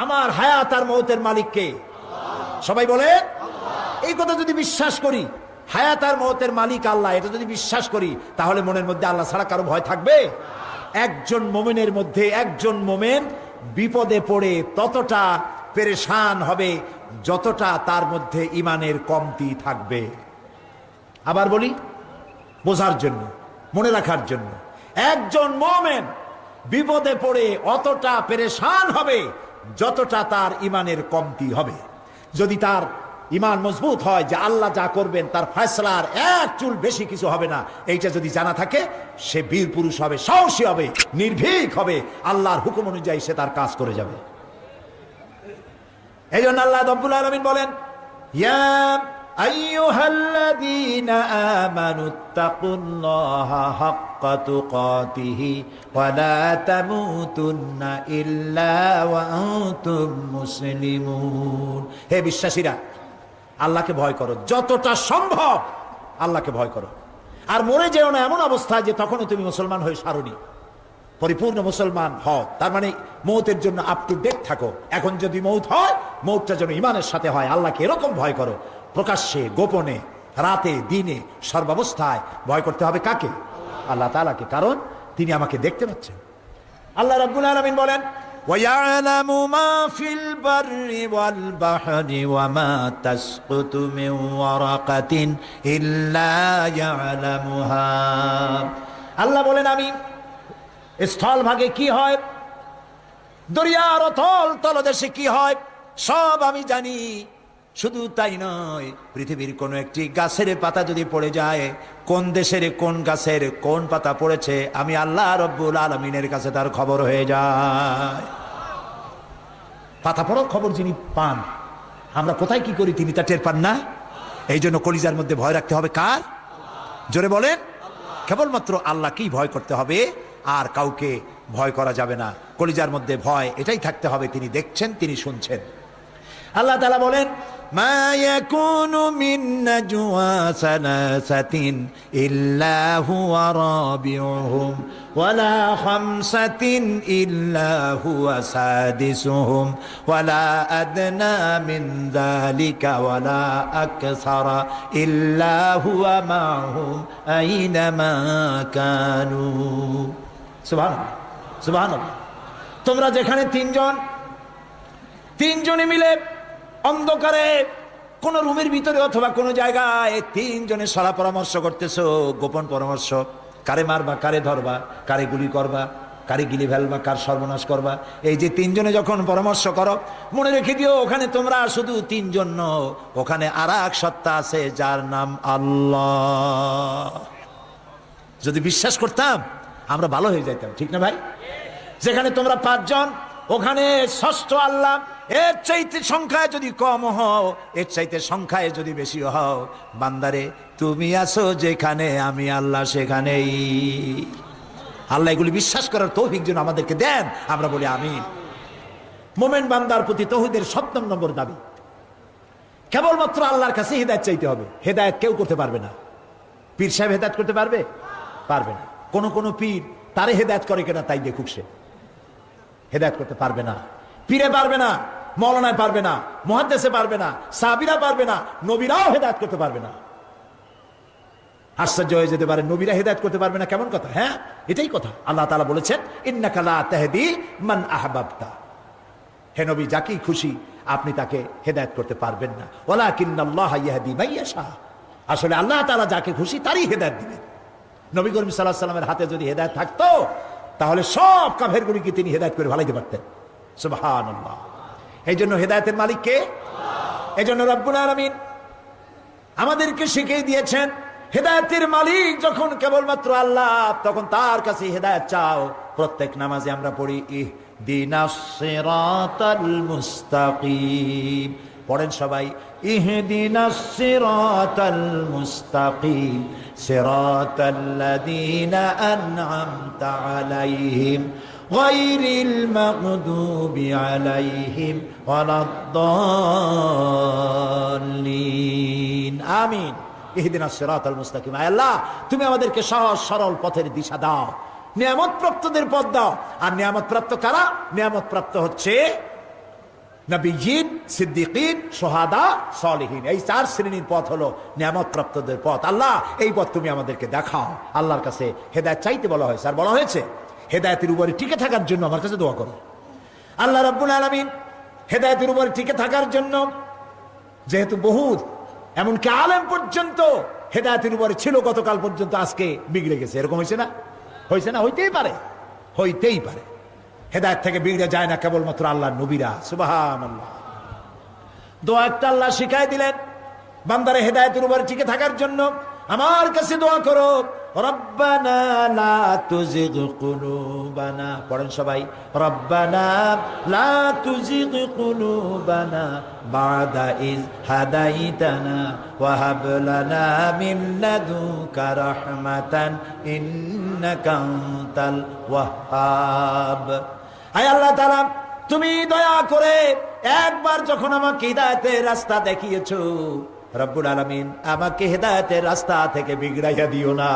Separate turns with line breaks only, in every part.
আমার হায়াত আর মৌতের মালিক কে? সবাই বলে। এই কথা যদি বিশ্বাস করি, হায়াত আর মৌতের মালিক আল্লাহ, এটা যদি বিশ্বাস করি, তাহলে মনের মধ্যে আল্লাহ ছাড়া কারো ভয় থাকবে? একজন মোমেনের মধ্যে একজন মোমেন বিপদে পড়ে ততটা পেরেশান হবে যতটা তার মধ্যে ইমানের কমতি থাকবে। আবার বলি বোঝার জন্য, মনে রাখার জন্য, একজন মোমেন বিপদে পড়ে অতটা পেরেশান হবে যতটা তার ইমানের কমতি হবে। যদি তার ইমান মজবুত হয় যে আল্লাহ যা করবেন তার ফয়সালার এক চুল বেশি কিছু হবে না, এইটা যদি জানা থাকে, সে বীর পুরুষ হবে, সাহসী হবে, নির্ভীক হবে, আল্লাহর হুকুম অনুযায়ী সে তার কাজ করে যাবে। এই জন্য আল্লাহ রাব্বুল আলামিন বলেন, ইয়া আইয়ুহাল্লাযীনা আমানুত্তাকুল্লাহা হাক্কা তুকাতিহি ওয়া লা তামুতুন্না ইল্লা ওয়া আনতুম মুসলিমুন। হে বিশ্বাসীরা, আল্লাহকে ভয় করো, যতটা সম্ভব আল্লাহকে ভয় করো। আর মরে যেও না এমন অবস্থা যে তখনও তুমি মুসলমান হয়ে সারোনি। পরিপূর্ণ মুসলমান হও, তার মানে মৌতের জন্য আপ টু ডেট থাকো। এখন যদি মৌত হয়, মৌতটা যেন ইমানের সাথে হয়। আল্লাহকে এরকম ভয় করো, প্রকাশ্যে, গোপনে, রাতে, দিনে, সর্বাবস্থায় ভয় করতে হবে কাকে? আল্লাহ তাআলাকে, কারণ তিনি আমাকে দেখতে পাচ্ছেন। আল্লাহ রাব্বুল আলামিন বলেন, وَيَعْلَمُ مَا فِي الْبَرِّ وَالْبَحْرِ وَمَا تَسْقُطُ مِنْ وَرَقَةٍ إِلَّا يَعْلَمُهَا। আল্লাহ বলেন, আমি স্থল ভাগে কি হয়, দরিয়ার অতল তলদেশে কি হয়, সব আমি জানি। শুধু তাই নয়, পৃথিবীর কোন একটি গাছের পাতা যদি পড়ে যায়, কোন দেশের কোন গাছের কোন পাতা পড়েছে, আমি আল্লাহ রব্বুল আলামিনের কাছে তার খবর হয়ে যায়। পাতা পড়ার খবর যিনি পান, আমরা কোথায় কি করি তিনি তা টের পান না। এই জন্য কলিজার মধ্যে ভয় রাখতে হবে কার? জোরে বলেন। কেবলমাত্র আল্লাহকেই ভয় করতে হবে, আর কাউকে ভয় করা যাবে না। কলিজার মধ্যে ভয় এটাই থাকতে হবে, তিনি দেখছেন, তিনি শুনছেন। আল্লাহ তাআলা বলেন, মা ইয়াকুনু মিন নাজওয়া সালাসাতিন ইল্লা হুয়া রাবিউহুম ওয়ালা খামসাতিন ইল্লা হুয়া সাদিসুহুম ওয়ালা আদনা মিন যালিকা ওয়ালা আকসারা ইল্লা হুয়া মাহুম আইনামা কানু। সুবহানাল্লাহ, সুবহানাল্লাহ। তোমরা যেখানে তিনজনে মিলে অন্ধকারে কোন রুমের ভিতরে অথবা কোন জায়গায় তিনজনে সলা পরামর্শ করতেছো, গোপন পরামর্শ, কারে মারবা, কারে ধরবা, কারে গুলি করবা, কারে গিলি ফেলবা, কার সর্বনাশ করবা, এই যে তিনজনে যখন পরামর্শ করো, মনে রেখে দিও ওখানে তোমরা শুধু তিনজন নও, ওখানে আর এক সত্তা আছে যার নাম আল্লাহ। যদি বিশ্বাস করতাম আমরা ভালো হয়ে যাইতাম, ঠিক না ভাই? যেখানে তোমরা পাঁচজন, ওখানে ষষ্ঠ আল্লাহ। এর চাইতে সংখ্যায় যদি কম হও, এর চাইতে সংখ্যায় যদি বেশি হও, বান্দারে তুমি আছো যেখানে, আমি আল্লাহ সেখানেই। আল্লাহ এগুলি বিশ্বাস করার তৌফিক যেন আমাদেরকে দেন, আমরা বলি আমিন। মোমেন বান্দার প্রতি তৌহিদের 7 নম্বর দাবি, কেবলমাত্র আল্লাহর কাছে হেদায়েত চাইতে হবে। হেদায়েত কেউ করতে পারবে না। পীর সাহেব হেদায়েত করতে পারবে? পারবে না। কোন পীর তারে হেদায়েত করে কিনা তাই দেখুক, সে হেদায়েত করতে পারবে না। পীরে পারবে না, মৌলানায় পারবে না, মুহাদ্দিসে পারবে না, সাহাবীরা পারবে না, নবীরাও হেদায়েত করতে পারবে না। আশ্চর্য হয়ে যেতে পারে, নবীরা হেদায়েত করতে পারবে না, কেমন কথা? হ্যাঁ, এটাই কথা। আল্লাহ তাআলা বলেছেন, ইন্নাকা লা তাহদি মান আহবাবতা। হে নবী, যাকেই খুশি আপনি তাকে হেদায়েত করতে পারবেন না। ওয়ালাকিন্নাল্লাহা ইয়াহদি মান ইয়াশা। আসলে আল্লাহ তাআলা যাকে খুশি তারই হেদায়েত দিবেন। নবী করিম সাল্লাল্লাহু আলাইহি ওয়াসাল্লামের হাতে যদি হেদায়েত থাকতো, তাহলে সব কাফেরগুলোকে তিনি হেদায়েত করে ভালাইতে পারতেন। সুবহানাল্লাহ। এই জন্য হেদায়েতের মালিক কে? এই জন্য রব্বুল আলামিন আমাদেরকে শিখিয়ে দিয়েছেন, হেদায়েতের মালিক যখন কেবলমাত্র আল্লাহ, তখন তার কাছে হেদায়েত চাও। প্রত্যেক নামাজে আমরা পড়ি, ইহদিনাস সিরাতাল মুস্তাকিম। পড়েন সবাই, ইহদিনাস সিরাতাল মুস্তাকিম সিরাতাল্লাযীনা আন'আমতা আলাইহিম গায়রিল মাগদুবি আলাইহিম ওয়ালাদ-দাল্লিন। আমিন। ইহদিনাস সিরাতাল মুস্তাকিম। আল্লাহ, তুমি আমাদেরকে সহজ সরল পথের দিশা দাও, নিয়ামত প্রাপ্তদের পথ দাও। আর নিয়ামত প্রাপ্ত কারা? নিয়ামত প্রাপ্ত হচ্ছে নবিয়্যিন, সিদ্দিকিন, শুহাদা, সালেহিন, এই 4 শ্রেণীর পথ হলো নিয়ামত প্রাপ্তদের পথ। আল্লাহ এই পথ তুমি আমাদেরকে দেখাও। আল্লাহর কাছে হেদায়েত চাইতে বলা হয়েছে, আর বলা হয়েছে হেদায়েতের উপরে টিকে থাকার জন্য আমার কাছে দোয়া করো। আল্লাহ রাব্বুল আলামিন হেদায়েতের উপরে টিকে থাকার জন্য, যেহেতু বহুত এমনকি আলেম পর্যন্ত হেদায়েতের উপরে ছিল গতকাল পর্যন্ত, আজকে বিগড়ে গেছে, এরকম হয়েছে না? হয়েছে না? হইতেই পারে, হইতেই পারে। হেদায়েত থেকে বিগড়ে যায় না কেবলমাত্র আল্লাহর নবীরা। সুবহানাল্লাহ। দোয়া একটা আল্লাহ শিখাই দিলেন বান্দারে হেদায়েতের উপরে টিকে থাকার জন্য। আমার কাছে দোয়া করো, রব্বানা লা তুজিগ কুলুবানা। পড়েন সবাই, রব্বানা লা তুজিগ কুলুবানা বাদা ইজ হাদাইতানা ওয়া হাব লানা মিন লাদুনকা রাহমাতান ইন্নাকা আনতাল ওয়াহ্হাব। আয় আল্লাহ তাআলা, তুমি দয়া করে একবার যখন আমাকে হিদায়াতের রাস্তা দেখিয়েছো, রব্বুল আলামিন আমাকে হেদায়েতের রাস্তা থেকে বিগড়াইয়া দিও না।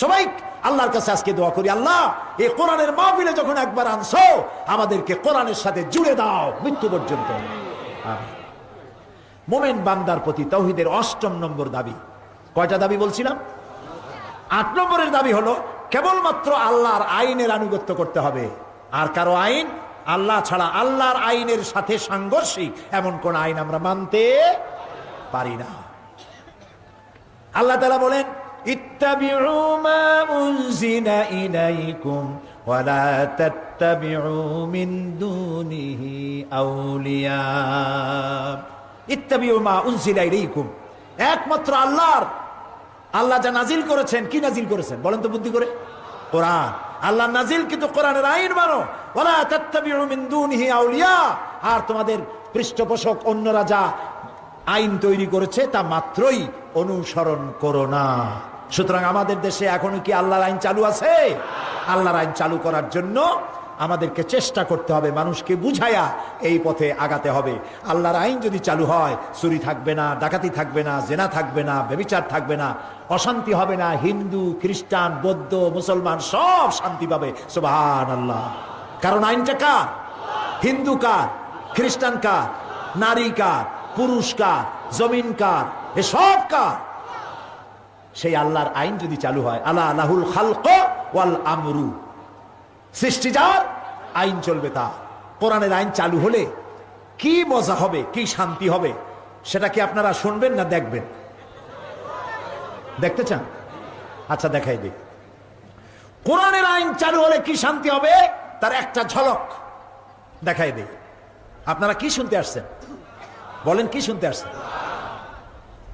সবাই আল্লাহর কাছে আজকে দোয়া করি, আল্লাহ এই কোরআনের মাহফিলে যখন একবার আনছো, আমাদেরকে কোরআনের সাথে জুড়ে দাও মৃত্যু পর্যন্ত। আমিন। মুমিন বান্দার প্রতি তাওহীদের 8ম নম্বর দাবি। কয়টা দাবি বলছিলাম? 8 নম্বরের দাবি হলো কেবলমাত্র আল্লাহর আইনের আনুগত্য করতে হবে। আর কারো আইন, আল্লাহ ছাড়া আল্লাহর আইনের সাথে সাংঘর্ষিক এমন কোন আইন আমরা মানতে পারি না। আল্লাহ তাআলা বলেন, ইত্তাবিউ মা উনজিলা ইলাইকুম ওয়া লা তাত্তাবিউ মিন দুনিহি আউলিয়া। ইত্তাবিউ মা উনজিলা ইলাইকুম, একমাত্র আল্লাহ যা নাজিল করেছেন। কি নাজিল করেছেন বলেন তো বুদ্ধি করে? কোরআন। আল্লাহ নাজিল কিন্তু কোরআনের আইন মানো। ওয়ালা তাত্তাবিউ মিন দুনিহি আউলিয়া। আর তোমাদের পৃষ্ঠপোষক অন্যরা যা আইন তৈরি করেছে তা মাত্রই অনুসরণ করো না। সুতরাং আমাদের দেশে এখনো কি আল্লাহর আইন চালু আছে? আল্লাহর আইন চালু করার জন্য আমাদেরকে চেষ্টা করতে হবে, মানুষকে বুঝায়া এই পথে আগাতে হবে। আল্লাহর আইন যদি চালু হয়, চুরি থাকবে না, ডাকাতি থাকবে না, জেনা থাকবে না, ব্যভিচার থাকবে না, অশান্তি হবে না। হিন্দু, খ্রিস্টান, বৌদ্ধ, মুসলমান সব শান্তি পাবে। সুবহানাল্লাহ। কারণ আইনটা কার? হিন্দু কার? খ্রিস্টান কার? নারী কার? পুরুষ কার? জমিন কার? এসব কার? সেই আল্লাহর আইন যদি চালু হয়, আলা লাহুল খালক ওয়াল আমরু, সৃষ্টি যার, আইন চলবে তা। কোরআনের আইন চালু হলে কি মজা হবে, কি শান্তি হবে, সেটা কি আপনারা শুনবেন না দেখবেন? দেখতে চান? আচ্ছা দেখাই দিই। কোরআনের আইন চালু হলে কি শান্তি হবে তার একটা ঝলক দেখাই দিই। আপনারা কি শুনতে আসছেন বলেন? কি শুনতে আসছেন?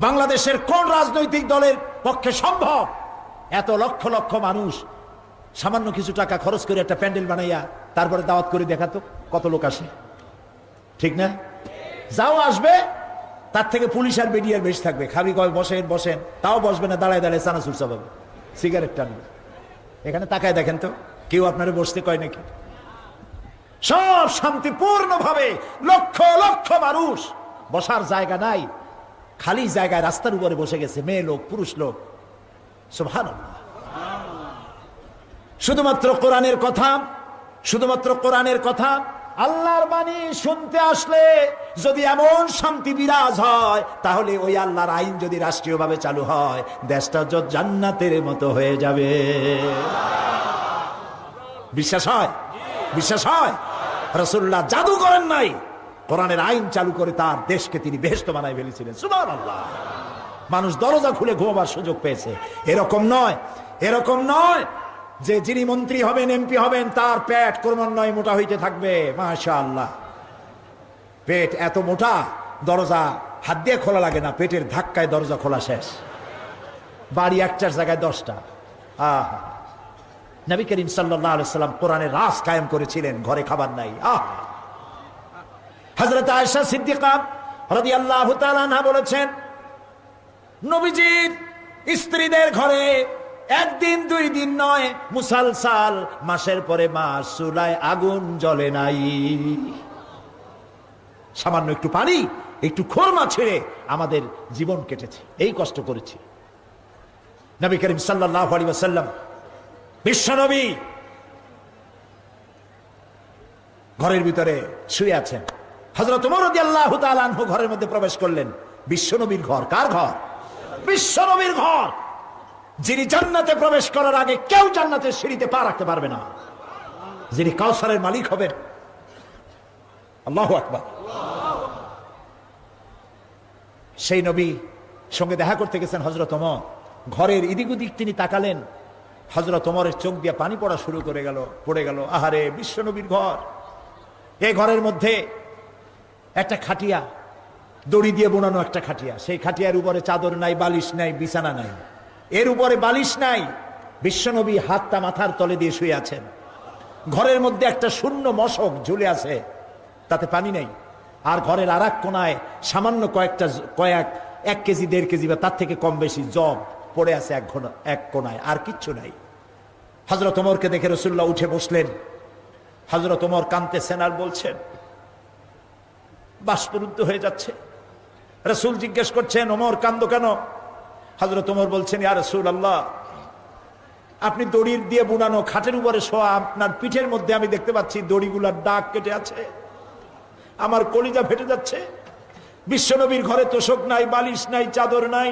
বাংলাদেশের কোন রাজনৈতিক দলের পক্ষে সম্ভব এত লক্ষ লক্ষ মানুষ সামান্য কিছু টাকা খরচ করে একটা প্যান্ডেল বানাইয়া তারপরে দাওয়াত করে দেখাতো কত লোক আসে? ঠিক না? যাও আসবে, তার থেকে পুলিশ আর মিডিয়ার বেশি থাকবে। খাবি কয় বসেন বসেন, তাও বসবে না, দাঁড়ায় দাঁড়ায় চানাচুর চাপাবে, সিগারেট টানবে। এখানে তাকায় দেখেন তো, কেউ আপনারা বসতে কয় নাকি? সব শান্তিপূর্ণ ভাবে লক্ষ লক্ষ মানুষ, বসার জায়গা নাই, খালি জায়গায় রাস্তার উপরে বসে গেছে, মেয়ে লোক, পুরুষ লোক। সুবহানাল্লাহ। শুধুমাত্র কোরআনের কথা, শুধুমাত্র কোরআনের কথা, আল্লাহর বাণী শুনতে আসলে যদি এমন শান্তি বিরাজ হয়, তাহলে ওই আল্লাহর আইন যদি রাষ্ট্রীয়ভাবে চালু হয়, দেশটা জান্নাতের মতো হয়ে যাবে। বিশ্বাস হয়? বিশ্বাস হয়? রাসূলুল্লাহ জাদু করেন নাই, কোরআনের আইন চালু করে তার দেশকে তিনি বেহেশত বানায় ফেলেছিলেন। সুবহানাল্লাহ। মানুষ দরজা খুলে ঘুমাবার সুযোগ পেয়েছে। এরকম নয়, এরকম নয় যে যিনি মন্ত্রী হবেন, এমপি হবেন, তার পেট ক্রমান্বয়ে মোটা হইতে থাকবে। মাশাআল্লাহ, পেট এত মোটা দরজা হাত দিয়ে খোলা লাগে না, পেটের ধাক্কায় দরজা খোলা শেষ। বাড়ি একটার জায়গায় 10টা। আহা, নবী করিম সাল্লাল্লাহু আলাইহি সাল্লাম কোরআনের রাস কায়েম করেছিলেন, ঘরে খাবার নাই। হযরত আয়েশা সিদ্দিকা রাদিয়াল্লাহু তাআলা আনহা বলেছেন, নবীজির স্ত্রীদের ঘরে একদিন দুই দিন নয়, মুসালসাল মাসের পরে মাস চুলায় আগুন জ্বলে নাই। সামান্য একটু পানি, একটু খোরমা ছেড়ে আমাদের জীবন কেটেছে, এই কষ্ট করেছি। নবী করিম সাল্লাল্লাহু আলাইহি ওয়াসাল্লাম বিশ্বনবী ঘরের ভিতরে শুয়ে আছেন। হযরত ওমর রাদিয়াল্লাহু তাআলা আনহু ঘরের মধ্যে প্রবেশ করলেন। বিশ্বনবীর ঘর। কার ঘর? বিশ্বনবীর ঘর। যিনি জান্নাতে প্রবেশ করার আগে কেউ জান্নাতের সিঁড়িতে পা রাখতে পারবে না, যিনি কাউসারের মালিক হবেন। আল্লাহু আকবার। সেই নবী সঙ্গে দেখা করতে গেছেন হযরত ওমর। ঘরের এদিক ওদিক তিনি তাকালেন, হযরত ওমরের চোখ দিয়ে পানি পড়া শুরু পড়ে গেল। আহারে, বিশ্বনবীর ঘর। এই ঘরের মধ্যে একটা খাটিয়া, দড়ি দিয়ে বোনানো একটা খাটিয়া। সেই খাটিয়ার উপরে চাদর নাই, বালিশ নাই, বিছানা নাই, এর উপরে বালিশ নাই। বিশ্বনবী হাতটা মাথার তলে দিয়ে শুয়ে আছেন। ঘরের মধ্যে একটা শূন্য মশক ঝুলে আছে, তাতে পানি নেই। আর ঘরের আর এক কোনায় সামান্য এক কেজি 1.5 কেজি বা তার থেকে কম বেশি জব পড়ে আছে এক কোনায়, আর কিচ্ছু নাই। হযরত ওমরকে দেখে রাসূলুল্লাহ উঠে বসলেন। হযরত ওমর কাঁদতেছেন আর বলছেন, বাষ্পরুদ্ধ হয়ে যাচ্ছে। রাসূল জিজ্ঞেস করছেন, ওমর কান্দো কেন? হযরত ওমর বলছেন, ইয়া রাসূলুল্লাহ, আপনি দড়ির দিয়ে বুনানো খাটের উপরে শোয়া, আপনার পিঠের মধ্যে আমি দেখতে পাচ্ছি দড়িগুলার দাগ কেটে আছে, আমার কলিজা ফেটে যাচ্ছে। বিশ্বনবীর ঘরে তোশক নাই, বালিশ নাই, চাদর নাই,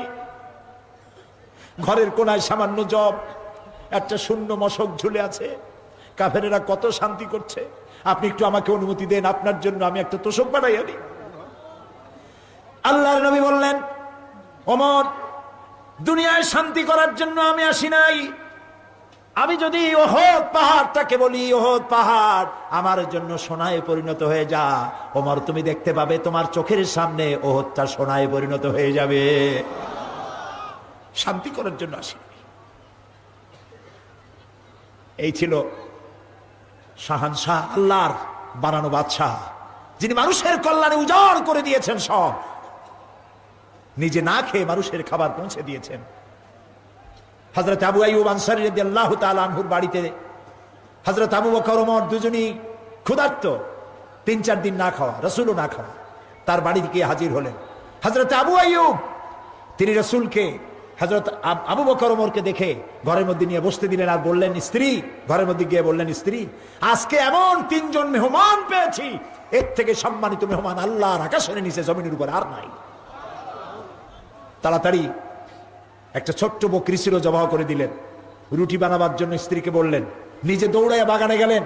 ঘরের কোনায় সামান্য জব, একটা শূন্য মশক ঝুলে আছে। কাফেরেরা কত শান্তি করছে, আপনি একটু আমাকে অনুমতি দেন, আপনার জন্য আমি একটা তোশক বানাই আনি। আল্লাহর নবী বললেন, ওমর, দুনিয়ায় শান্তি করার জন্য আমি আসি নাই। আমি যদি ওহদ পাহাড়টাকে বলি, ওহদ পাহাড় আমার জন্য সোনায় পরিণত হয়ে যা, ওমর তুমি দেখতে পাবে তোমার চোখের সামনে ওহদটা সোনায় পরিণত হয়ে যাবে। শান্তি করার জন্য আসি। এই ছিল শাহানশাহ, আল্লাহর বানানো বাদশাহ, যিনি মানুষের কল্যাণে উজাড় করে দিয়েছেন সব, নিজে না খেয়ে মানুষের খাবার পৌঁছে দিয়েছেন। হযরত আবু আইয়ুব আনসারী রাদিয়াল্লাহু তাআলা আনহুর বাড়িতে হযরত আবু বকর ওমর দুজনই ক্ষুধার্ত, 3-4 দিন না খাওয়া, রাসূলও না খাওয়া, তার বাড়ি গিয়ে হাজির হলেন। হযরত আবু আইয়ুব তিনি রাসূলকে, হযরত আবু বকর ওমরকে দেখে ঘরের মধ্যে নিয়ে বসতে দিলেন আর বললেন, স্ত্রী, ঘরের মধ্যে গিয়ে বললেন, স্ত্রী, আজকে এমন 3 জন মেহমান পেয়েছি, এর থেকে সম্মানিত মেহমান আল্লাহর আকাশের নিচে জমিনের উপর আর নাই। তাড়াতাড়ি একটা ছোট্ট বকরি ছিল, জবাহ করে দিলেন। রুটি বানাবার জন্য স্ত্রীকে বললেন, নিজে দৌড়াইয়া বাগানে গেলেন,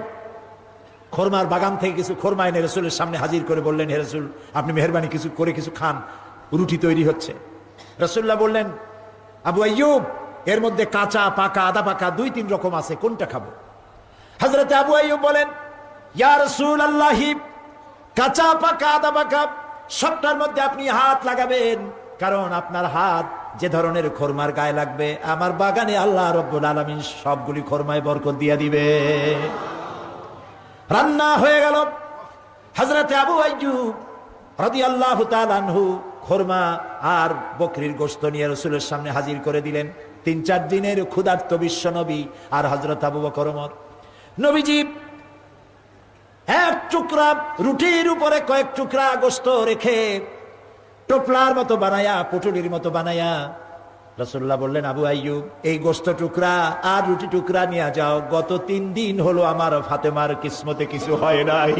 খরমার বাগান থেকে কিছু খরমা এনে রাসূলের সামনে হাজির করে বললেন, হে রাসূল, আপনি মেহেরবানি কিছু খান, রুটি তৈরি হচ্ছে। রাসূলুল্লাহ বললেন, আবু আইয়ুব, এর মধ্যে কাঁচা, পাকা, আধা পাকা 2-3 রকম আছে, কোনটা খাবো? হযরত আবু আইয়ুব বলেন, ইয়া রাসূলুল্লাহ, কাঁচা, পাকা, আধা পাকা সবটার মধ্যে আপনি হাত লাগাবেন, কারণ আপনার হাত যে ধরনের খরমার গায়ে লাগবে, আমার বাগানে আল্লাহ রাব্বুল আলামিন সবগুলি খরমায় বরকত দিয়ে দিবে। রান্না হয়ে গেল। হযরত আবু আইয়ুব রাদিয়াল্লাহু তাআলা আনহু খরমা আর বকরির গোশত নিয়ে রাসূলের সামনে হাজির করে দিলেন। 3-4 দিনের ক্ষুধার্ত বিশ্ব নবী আর হযরত আবু বকর ওমর। নবীজি এক টুকরা রুটির উপরে কয়েক টুকরা গোশত রেখে টোপলার মতো বানায়া, পুটুলির মতো বানায়া রাসূলুল্লাহ বললেন, আবু আইয়ুব, এই গোশত টুকরা আর রুটি টুকরা নিয়ে যাও, গত 3 দিন হলো আমার ফাতেমার কিসমতে কিছু হয় নাই।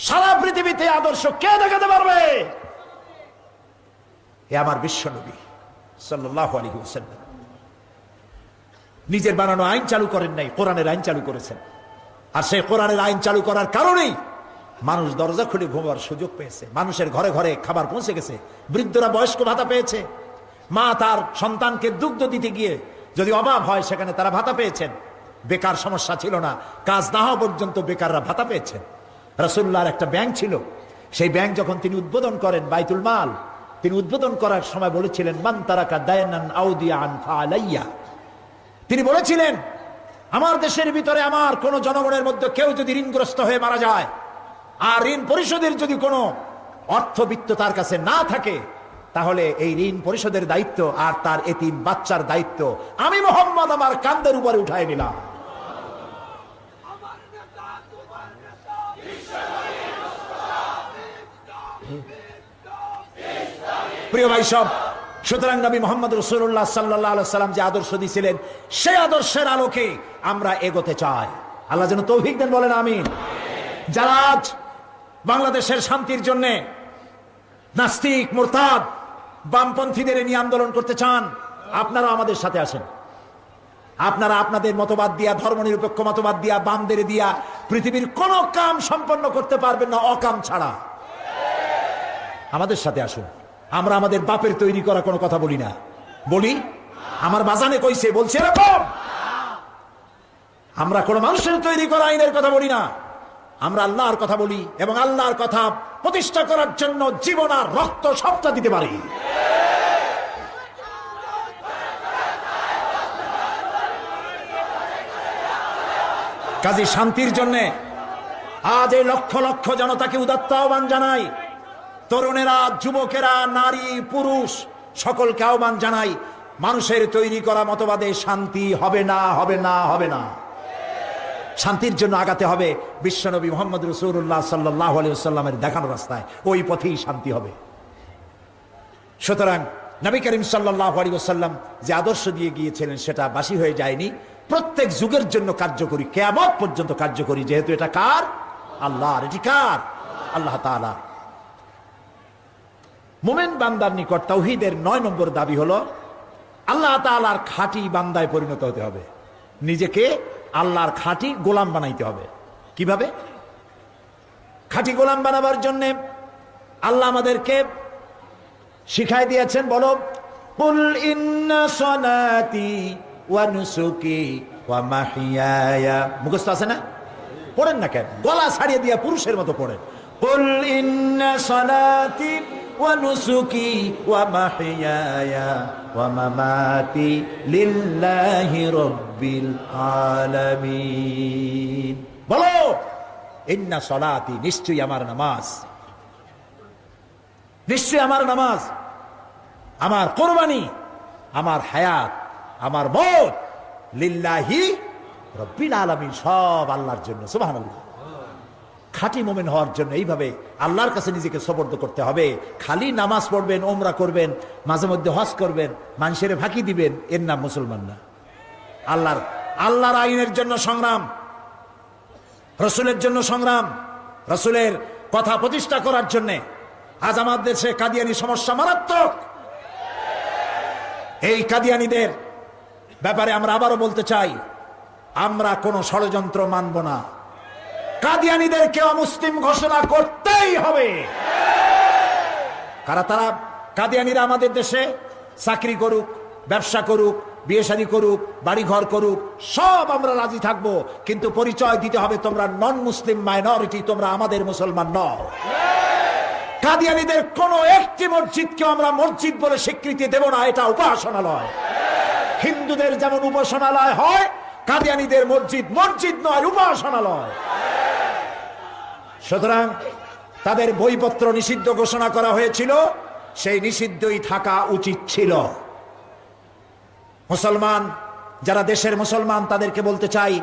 সারা পৃথিবীতে আদর্শ কে দেখাতে পারবে? এ আমার বিশ্ব নবী সাল্লাল্লাহু আলাইহি ওয়াসাল্লাম। নিজের বানানো আইন চালু করেন নাই, কোরআনের আইন চালু করেছেন। আর সেই কোরআনের আইন চালু করার কারণেই মানুষ দরজা খুলে ঘুমাবার সুযোগ পেয়েছে, মানুষের ঘরে ঘরে খাবার পৌঁছে গেছে, বৃদ্ধরা বয়স্ক ভাতা পেয়েছে, মা তার সন্তানকে দুগ্ধ দিতে গিয়ে যদি অভাব হয় সেখানে তারা ভাতা পেয়েছেন, বেকার সমস্যা ছিল না, কাজ না হওয়া পর্যন্ত বেকাররা ভাতা পেয়েছেন। রাসূলুল্লাহর একটা ব্যাংক ছিল, সেই ব্যাংক যখন তিনি উদ্বোধন করেন, বাইতুল মাল, তিনি উদ্বোধন করার সময় বলেছিলেন, মান তারাকা দায়নান আউদিয়ান ফালাইয়া। তিনি বলেছিলেন, আমার দেশের ভিতরে আমার কোন জনগণের মধ্যে কেউ যদি ঋণগ্রস্ত হয়ে মারা যায় আর ঋণ পরিশোধের যদি কোনো অর্থবিত্ত তার কাছে না থাকে, তাহলে এই ঋণ পরিশোধের দায়িত্ব আর তার এতিম বাচ্চার দায়িত্ব আমি মুহাম্মদ আমার কাঁধের উপরে উঠায় নিলাম। প্রিয় ভাই সব, সুতরাং নবী মুহাম্মদ রাসূলুল্লাহ সাল্লাল্লাহু আলাইহি সাল্লাম যে আদর্শ দিয়েছিলেন, সেই আদর্শের আলোকে আমরা এগোতে চাই। আল্লাহ যেন তৌফিক দেন, বলেন আমিন। যারা আজ বাংলাদেশের শান্তির জন্য নাস্তিক, মুরতাদ, বামপন্থীদের নিয়ে আন্দোলন করতে চান, আপনারা আমাদের সাথে আসেন। আপনারা আপনাদের মতবাদ দিয়া, ধর্মনিরপেক্ষ মতবাদ দিয়া, বামদের দিয়া পৃথিবীর কোন কাম সম্পন্ন করতে পারবেন না অকাম ছাড়া। আমাদের সাথে আসুন। আমরা আমাদের বাপের তৈরি করা কোনো কথা বলি না। বলি আমার বাজানে কইছে, বলছে এরকম। আমরা কোন মানুষের তৈরি করা আইনের কথা বলি না, আমরা আল্লাহর কথা বলি, এবং আল্লাহর কথা প্রতিষ্ঠা করার জন্য জীবন আর রক্ত সবটা দিতে পারি। কাজী শান্তির জন্য আজ এই লক্ষ লক্ষ জনতাকে উদাত্ত আহ্বান জানাই। তরুণেরা, যুবকেরা, নারী, পুরুষ সকলকে আহ্বান জানাই, মানুষের তৈরি করা মতবাদে শান্তি হবে না, হবে না, হবে না। শান্তির জন্য আগাতে হবে বিশ্বনবী মুহাম্মদ রাসূলুল্লাহ সাল্লাল্লাহু আলাইহি ওয়াসাল্লামের দেখানো রাস্তায়, ওই পথেই শান্তি হবে। সুতরাং নবী করিম সাল্লাল্লাহু আলাইহি ওয়াসাল্লাম যে আদর্শ দিয়ে গিয়েছিলেন সেটা বাসি হয়ে যায়নি, প্রত্যেক যুগের জন্য কার্যকরী, কিয়ামত পর্যন্ত কার্যকরী। যেহেতু এটা কার? আল্লাহর। এটি কার? আল্লাহ তাআলা। মুমিন বান্দার নিকট তাওহীদের ৯ নম্বর দাবি হলো আল্লাহ তাআলার খাঁটি বান্দায় পরিণত হতে হবে। নিজেকে আল্লাহর খাঁটি গোলাম বানাইতে হবে। কিভাবে? খাঁটি গোলাম বানাবার জন্য আল্লাহ আমাদেরকে শিখাই দিয়েছেন। বলো, কুল ইন্না সলাতি ওয়া নুসুকি ওয়া মাহইয়ায়া। মুখস্থ আছে না? পড়েন না কেন? গলা ছাড়িয়ে দিয়া পুরুষের মতো পড়েন। কুল ইন্না সলাতি ওয়া নুসুকি ওয়া মাহইয়ায়া ওয়া মামাতি লিল্লাহি রাব্বিল আলামিন। বলো, ইন্না সলাতি, নিশ্চয়ই আমার নামাজ, নিশ্চয়ই আমার নামাজ, আমার কুরবানি, আমার হায়াত, আমার মওত, লিল্লাহি রাব্বিল আলামিন, সব আল্লাহর জন্য। সুবহানাল্লাহ। খাঁটি মুমিন হওয়ার জন্য এইভাবে আল্লাহর কাছে নিজেকে সুপর্দ করতে হবে। খালি নামাজ পড়বেন, ওমরা করবেন, মাঝে মধ্যে হজ করবেন, মানুষের ফাঁকি দিবেন, এর নাম মুসলমান না। আল্লাহর আইনের জন্য সংগ্রাম, রসুলের জন্য সংগ্রাম, রসুলের কথা প্রতিষ্ঠা করার জন্য। আজ আমাদের দেশে কাদিয়ানি সমস্যা মারাত্মক। এই কাদিয়ানিদের ব্যাপারে আমরা আবারও বলতে চাই, আমরা কোন ষড়যন্ত্র মানব না। কাদিয়ানিদেরকে অমুসলিম ঘোষণা করতেই হবে। কারা তারা? কাদিয়ানিরা আমাদের দেশে চাকরি করুক, ব্যবসা করুক, বিয়ে শাদী করুক, বাড়ি ঘর করুক, সব আমরা রাজি থাকবো, কিন্তু পরিচয় দিতে হবে তোমরা নন মুসলিম মাইনরিটি, তোমরা আমাদের মুসলমান নও। কাদিয়ানিদের কোন একটি মসজিদকে আমরা মসজিদ বলে স্বীকৃতি দেব না, এটা উপাসনালয়। হিন্দুদের যেমন উপাসনালয় হয়, কাদিয়ানিদের মসজিদ মসজিদ নয়, উপাসনালয়। সুতরাং তাদের বইপত্র নিষিদ্ধ ঘোষণা করা হয়েছিল, সেই নিষিদ্ধই থাকা উচিত ছিল। মুসলমান যারা দেশের মুসলমান তাদেরকে বলতে চাই,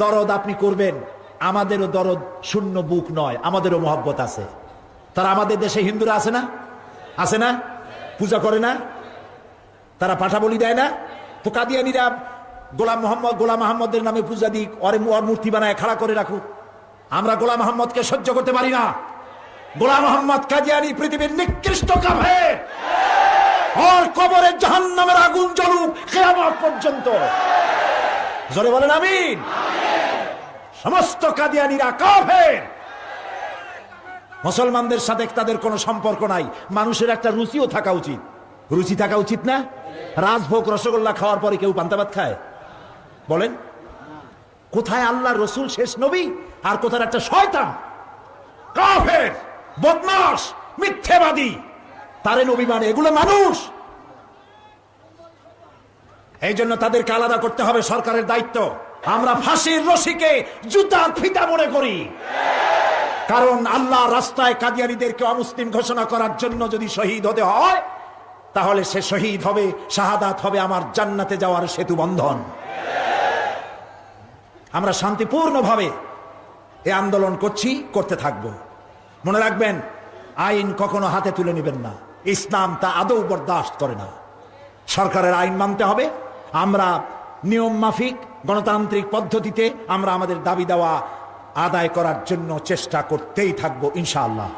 দরদ আপনি করবেন, আমাদেরও দরদ শূন্য বুক নয়, আমাদেরও মহব্বত আছে। তারা আমাদের দেশে হিন্দুরা আছে না? আছে না? পূজা করে না? তারা পাঠা বলি দেয় না? তো কাদিয়ানিরা গোলাম মোহাম্মদের নামে পূজা দিক, ওর মূর্তি বানায় খাড়া করে রাখুক। আমরা গোলাম মোহাম্মদকে সহ্য করতে পারি না। গোলাম মোহাম্মদ কাদিয়ানি পৃথিবীর নিকৃষ্ট কাফের। ওর কবরে জাহান্নামের আগুন জ্বলুক কিয়ামত পর্যন্ত। জোরে বলেন আমিন। সমস্ত কাদিয়ানিরা কাফের। মুসলমানদের সাথে তাদের কোনো সম্পর্ক নাই। মানুষের একটা রুচিও থাকা উচিত। রুচি থাকা উচিত না? রাজভোগ রসগোল্লা খাওয়ার পরে কেউ পান্তাভাত খায়? বলেন, কোথায় আল্লাহ রসুল শেষ নবী, আর কোথায় একটা শয়তান কাফের, বদমাশ, মিথ্যেবাদী, তারে নবী মানে? এগুলো মানুষ। এই জন্য তাদেরকে আলাদা করতে হবে, সরকারের দায়িত্ব। আমরা ফাঁসির রশিকে জুতার ফিতা মনে করি, কারণ আল্লাহ রাস্তায় কাদিয়ানীদেরকে অমুসলিম ঘোষণা করার জন্য যদি শহীদ হতে হয়, তাহলে সে শহীদ হবে, শাহাদাত হবে আমার জান্নাতে যাওয়ার সেতু বন্ধন। আমরা শান্তিপূর্ণভাবে এই আন্দোলন করছি, করতে থাকবো। মনে রাখবেন, আইন কখনো হাতে তুলে নেবেন না। ইসলাম তা আদৌ বরদাস্ত করে না। সরকারের আইন মানতে হবে। আমরা নিয়ম মাফিক গণতান্ত্রিক পদ্ধতিতে আমরা আমাদের দাবি দেওয়া আদায় করার জন্য চেষ্টা করতেই থাকবো ইনশাআল্লাহ।